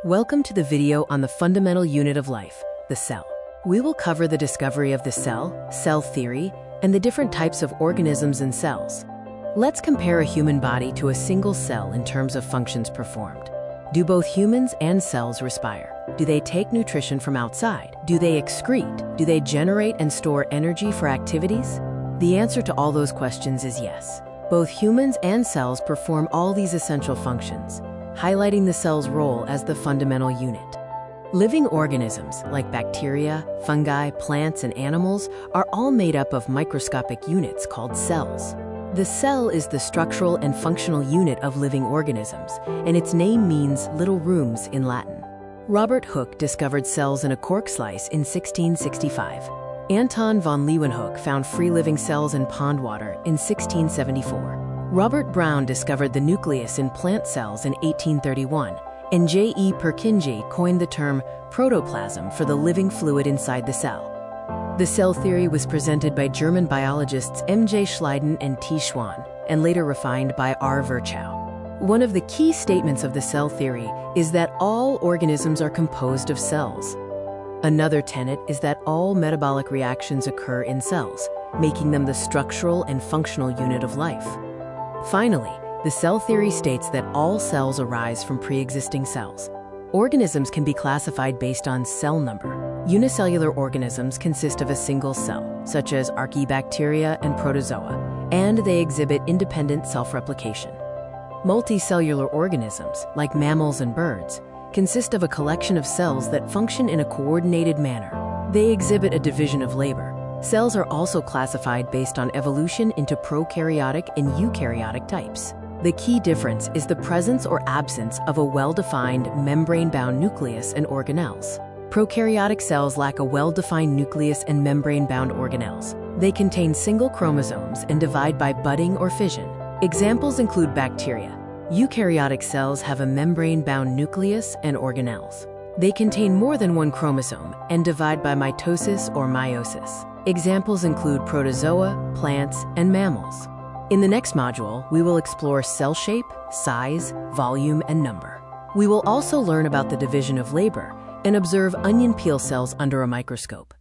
Welcome to the video on the fundamental unit of life, the cell. We will cover the discovery of the cell theory, and the different types of organisms and cells. Let's compare a human body to a single cell in terms of functions performed. Do both humans and cells respire? Do they take nutrition from outside? Do they excrete? Do they generate and store energy for activities? The answer to all those questions is yes. Both humans and cells perform all these essential functions, highlighting the cell's role as the fundamental unit. Living organisms, like bacteria, fungi, plants, and animals, are all made up of microscopic units called cells. The cell is the structural and functional unit of living organisms, and its name means little rooms in Latin. Robert Hooke discovered cells in a cork slice in 1665. Anton von Leeuwenhoek found free-living cells in pond water in 1674. Robert Brown discovered the nucleus in plant cells in 1831, and J.E. Purkinje coined the term protoplasm for the living fluid inside the cell. The cell theory was presented by German biologists M.J. Schleiden and T. Schwann, and later refined by R. Virchow. One of the key statements of the cell theory is that all organisms are composed of cells. Another tenet is that all metabolic reactions occur in cells, making them the structural and functional unit of life. Finally, the cell theory states that all cells arise from pre-existing cells. Organisms can be classified based on cell number. Unicellular organisms consist of a single cell, such as archaebacteria and protozoa, and they exhibit independent self-replication. Multicellular organisms, like mammals and birds, consist of a collection of cells that function in a coordinated manner. They exhibit a division of labor. Cells are also classified based on evolution into prokaryotic and eukaryotic types. The key difference is the presence or absence of a well-defined membrane-bound nucleus and organelles. Prokaryotic cells lack a well-defined nucleus and membrane-bound organelles. They contain single chromosomes and divide by budding or fission. Examples include bacteria. Eukaryotic cells have a membrane-bound nucleus and organelles. They contain more than one chromosome and divide by mitosis or meiosis. Examples include protozoa, plants, and mammals. In the next module, we will explore cell shape, size, volume, and number. We will also learn about the division of labor and observe onion peel cells under a microscope.